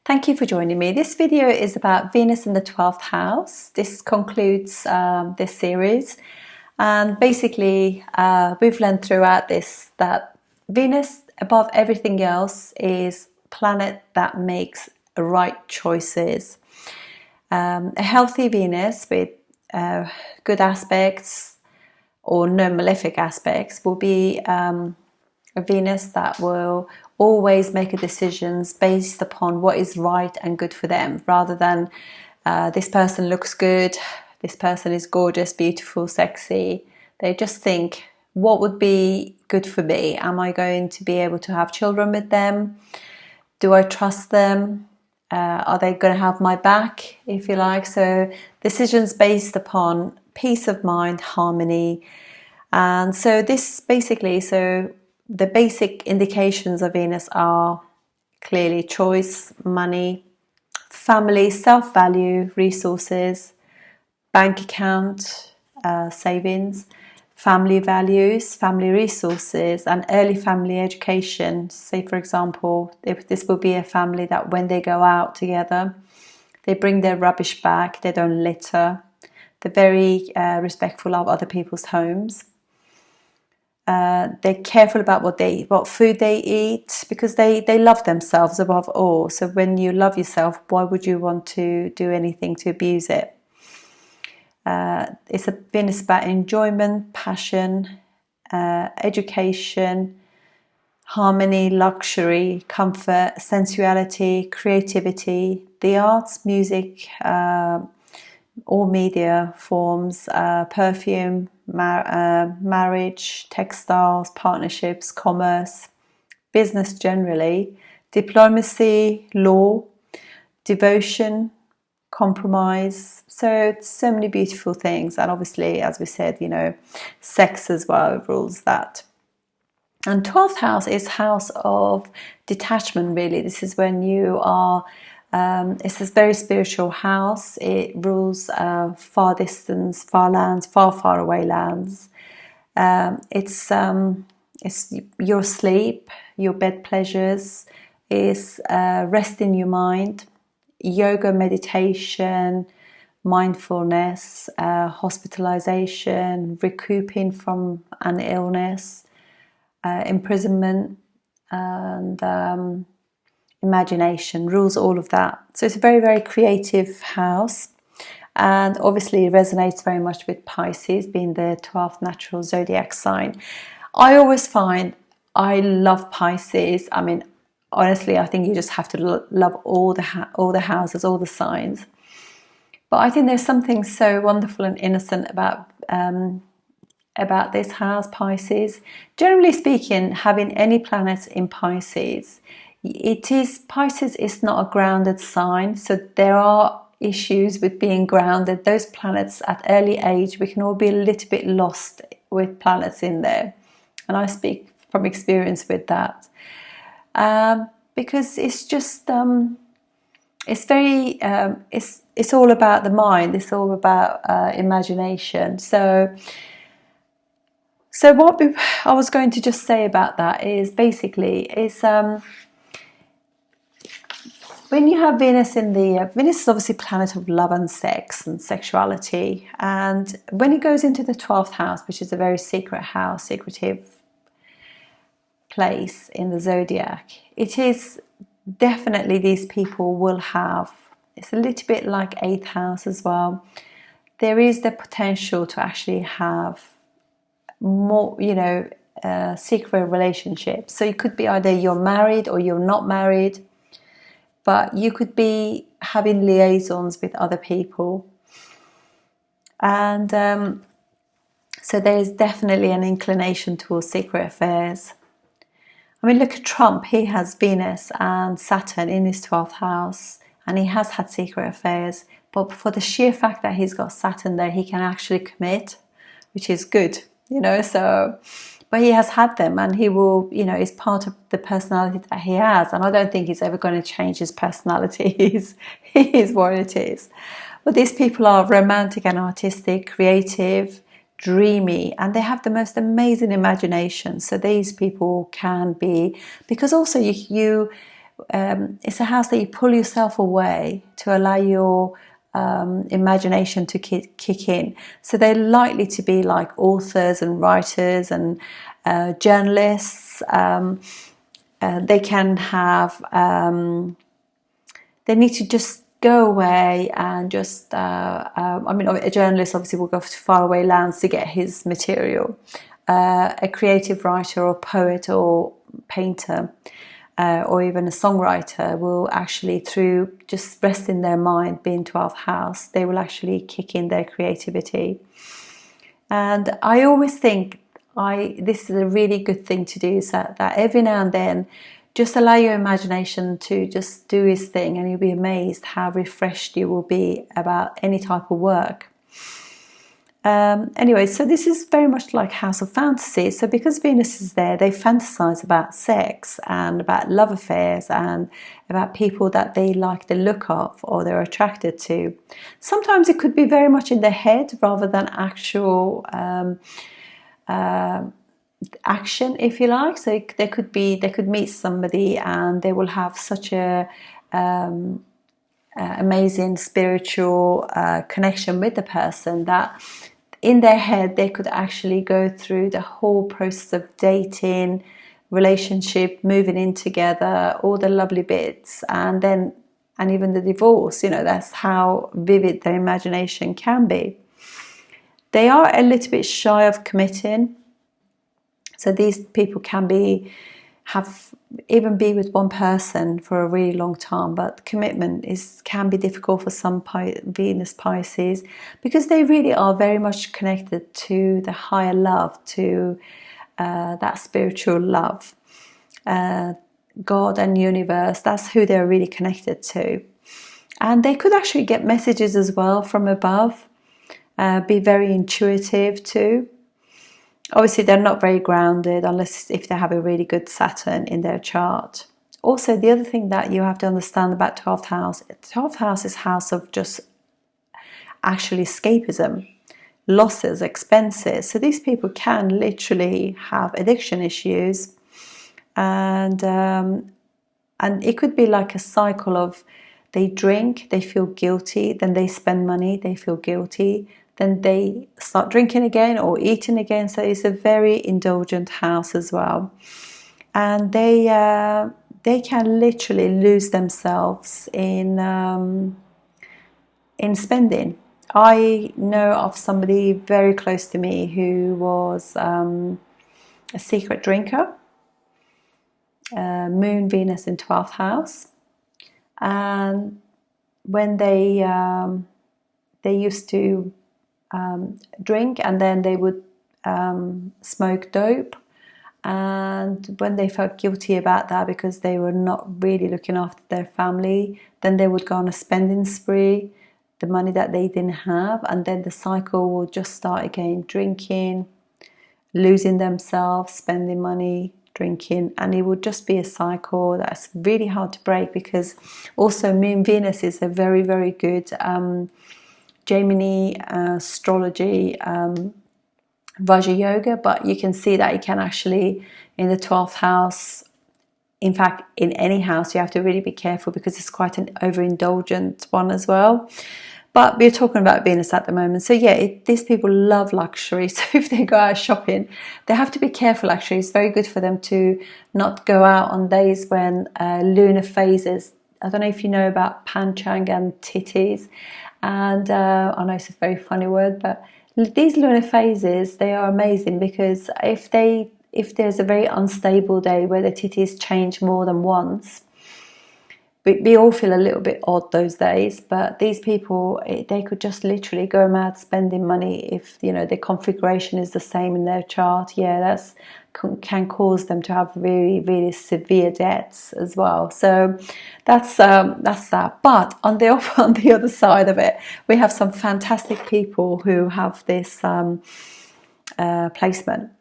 Thank you for joining me. This video is about Venus in the 12th house. This concludes this series, and basically we've learned throughout this that Venus, above everything else, is a planet that makes right choices. A healthy Venus with good aspects or no malefic aspects will be a Venus that will always make decisions based upon what is right and good for them, rather than this person looks good, this person is gorgeous, beautiful, sexy. They just think, what would be good for me? Am I going to be able to have children with them? Do I trust them? Are they going to have my back, if you like? So decisions based upon peace of mind, harmony. And so this basically, the basic indications of Venus are clearly choice, money, family, self-value, resources, bank account, savings, family values, family resources, and early family education. Say, for example, if this will be a family that when they go out together, they bring their rubbish back, they don't litter, they're very respectful of other people's homes. They're careful about what food they eat, because they love themselves above all. So when you love yourself, why would you want to do anything to abuse it? It's a Venus about enjoyment, passion, education, harmony, luxury, comfort, sensuality, creativity, the arts, music, all media forms, perfume, marriage, textiles, partnerships, commerce, business generally, diplomacy, law, devotion, compromise. So many beautiful things. And obviously, as we said, sex as well rules that. And 12th house is house of detachment, really. This is when you are it's this very spiritual house. It rules far distance, far lands, far away lands. It's your sleep, your bed pleasures, is rest in your mind, yoga, meditation, mindfulness, hospitalization, recouping from an illness, imprisonment, and imagination rules all of that. So it's a very creative house, and obviously it resonates very much with Pisces, being the 12th natural zodiac sign. I always find I love Pisces. I mean, honestly, I think you just have to love all the houses, all the signs. But I think there's something so wonderful and innocent about this house, Pisces. Generally speaking, having any planets in Pisces, Pisces is not a grounded sign, so there are issues with being grounded. Those planets at early age, we can all be a little bit lost with planets in there, and I speak from experience with that, because it's just it's very it's all about the mind. It's all about imagination. So what I was going to just say about that is basically when you have Venus in the Venus is obviously a planet of love and sex and sexuality, and when it goes into the 12th house, which is a very secretive place in the zodiac, it is definitely, these people will have, it's a little bit like 8th house as well. There is the potential to actually have more, secret relationships. So it could be either you're married or you're not married, but you could be having liaisons with other people. And so there's definitely an inclination towards secret affairs. I mean, look at Trump. He has Venus and Saturn in his 12th house, and he has had secret affairs. But for the sheer fact that he's got Saturn there, he can actually commit, which is good, so... But he has had them, and he will, it's part of the personality that he has. And I don't think he's ever going to change his personality. He is what it is. But these people are romantic and artistic, creative, dreamy, and they have the most amazing imagination. So these people can be, because also it's a house that you pull yourself away to allow your imagination to kick in. So they're likely to be like authors and writers and journalists. They can have, they need to just go away and just, I mean, a journalist obviously will go to faraway lands to get his material. A creative writer or poet or painter or even a songwriter will actually, through just resting their mind, being 12th house, they will actually kick in their creativity. And I always think this is a really good thing to do, so that every now and then just allow your imagination to just do its thing, and you'll be amazed how refreshed you will be about any type of work. Anyway, so this is very much like House of Fantasy. So because Venus is there, they fantasize about sex and about love affairs and about people that they like the look of or they're attracted to. Sometimes it could be very much in their head rather than actual action, if you like. So they could meet somebody and they will have such a amazing spiritual connection with the person that in their head they could actually go through the whole process of dating, relationship, moving in together, all the lovely bits, and even the divorce. You know, that's how vivid their imagination can be. They are a little bit shy of committing. So these people can be with one person for a really long time, but commitment can be difficult for some Venus Pisces, because they really are very much connected to the higher love, to that spiritual love, God and universe. That's who they're really connected to, and they could actually get messages as well from above, be very intuitive too. Obviously, they're not very grounded unless if they have a really good Saturn in their chart. Also, the other thing that you have to understand about 12th house, 12th house is house of just actually escapism, losses, expenses. So these people can literally have addiction issues, and it could be like a cycle of they drink, they feel guilty, then they spend money, they feel guilty, then they start drinking again or eating again. So it's a very indulgent house as well. And they can literally lose themselves in spending. I know of somebody very close to me who was a secret drinker, Moon, Venus in 12th house. And when they used to drink, and then they would smoke dope, and when they felt guilty about that because they were not really looking after their family, then they would go on a spending spree, the money that they didn't have, and then the cycle will just start again, drinking, losing themselves, spending money, drinking, and it would just be a cycle that's really hard to break, because also Moon Venus is a very, very good Gemini, astrology, Raja Yoga, but you can see that it can actually, in the 12th house, in fact, in any house, you have to really be careful because it's quite an overindulgent one as well. But we're talking about Venus at the moment. So yeah, these people love luxury. So if they go out shopping, they have to be careful actually. It's very good for them to not go out on days when lunar phases. I don't know if you know about panchang and titties. And I know it's a very funny word, but these lunar phases, they are amazing, because if there's a very unstable day where the titties change more than once, we all feel a little bit odd those days. But these people, they could just literally go mad spending money if, you know, the configuration is the same in their chart. Yeah, that's can cause them to have really, really severe debts as well. So that's that. But on the other side of it, we have some fantastic people who have this placement.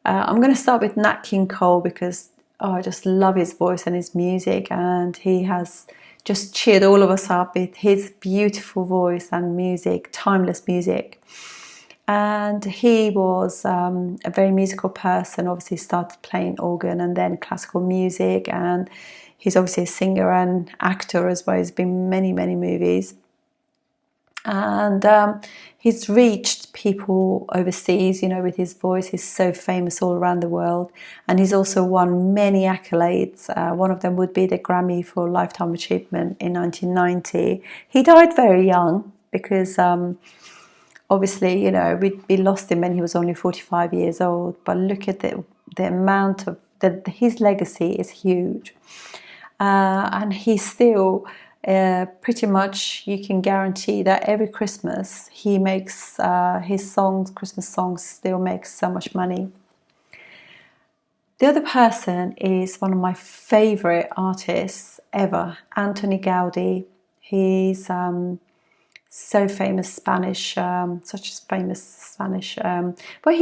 I'm going to start with Nat King Cole, because I just love his voice and his music, and he has just cheered all of us up with his beautiful voice and music, timeless music. And he was a very musical person. Obviously started playing organ and then classical music, and he's obviously a singer and actor as well. He's been in many, many movies. And he's reached people overseas, you know, with his voice. He's so famous all around the world, and he's also won many accolades. One of them would be the Grammy for Lifetime Achievement in 1990. He died very young because obviously, you know, we lost him when he was only 45 years old. But look at the amount of his legacy is huge, and he's still. Pretty much you can guarantee that every Christmas he makes his songs, Christmas songs, still makes so much money. The other person is one of my favorite artists ever, Antoni Gaudí. He's so famous Spanish, such a famous Spanish, but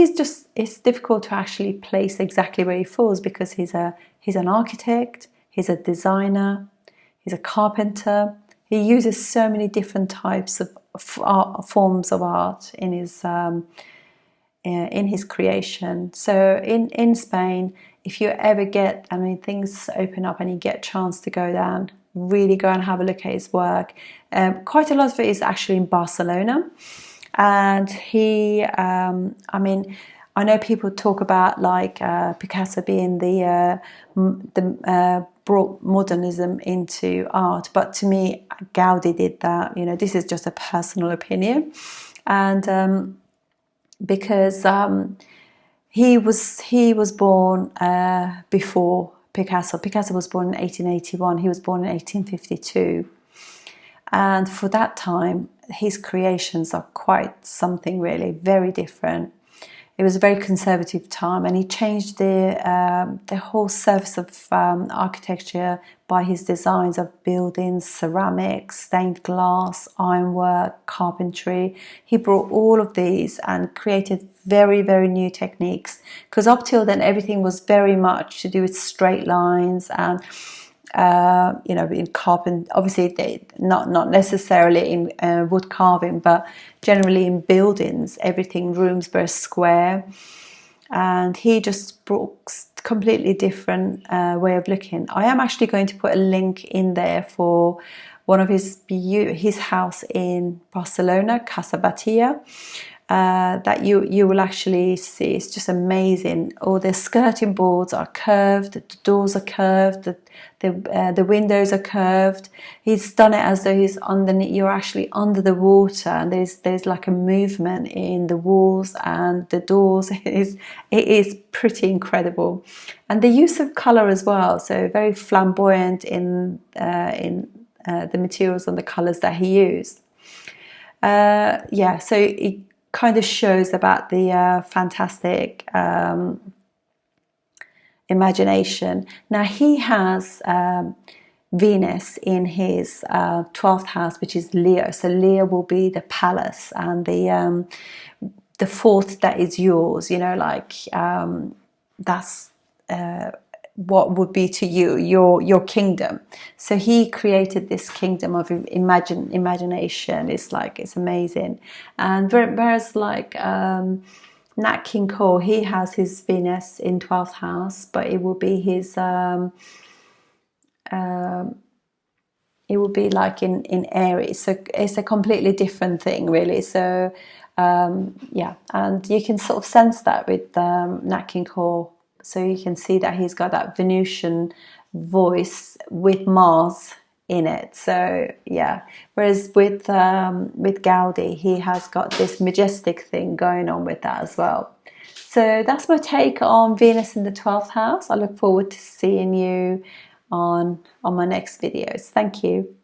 it's difficult to actually place exactly where he falls, because he's an architect, he's a designer, he's a carpenter. He uses so many different types of forms of art in his creation. So in Spain, if you ever get, I mean, things open up and you get a chance to go down, really go and have a look at his work. Quite a lot of it is actually in Barcelona, and he, I mean, I know people talk about like Picasso being brought modernism into art, but to me, Gaudi did that. You know, this is just a personal opinion, and because he was born before Picasso. Picasso was born in 1881. He was born in 1852, and for that time, his creations are quite something really very different. It was a very conservative time, and he changed the whole surface of architecture by his designs of buildings, ceramics, stained glass, ironwork, carpentry. He brought all of these and created very, very new techniques, because up till then everything was very much to do with straight lines and you know, in obviously not necessarily in wood carving, but generally in buildings, everything, rooms were square, and he just brought completely different way of looking. I am actually going to put a link in there for one of his house in Barcelona, Casa Batia. That you will actually see. It's just amazing. All the skirting boards are curved, the doors are curved, the windows are curved. He's done it as though he's underneath. You're actually under the water, and there's like a movement in the walls and the doors. It is pretty incredible, and the use of color as well. So very flamboyant in the materials and the colors that he used. Yeah, so it kind of shows about the fantastic imagination. Now he has Venus in his 12th house, which is Leo. So Leo will be the palace, and the fourth that is yours. You know, like that's what would be to you your kingdom. So he created this kingdom of imagination. It's amazing. And whereas like Nat King Cole, he has his Venus in 12th house, but it will be his it will be like in Aries. So it's a completely different thing, really. So yeah, and you can sort of sense that with Nat King Cole. So you can see that he's got that Venusian voice with Mars in it. So yeah, whereas with Gaudi, he has got this majestic thing going on with that as well. So that's my take on Venus in the 12th house. I look forward to seeing you on my next videos. Thank you.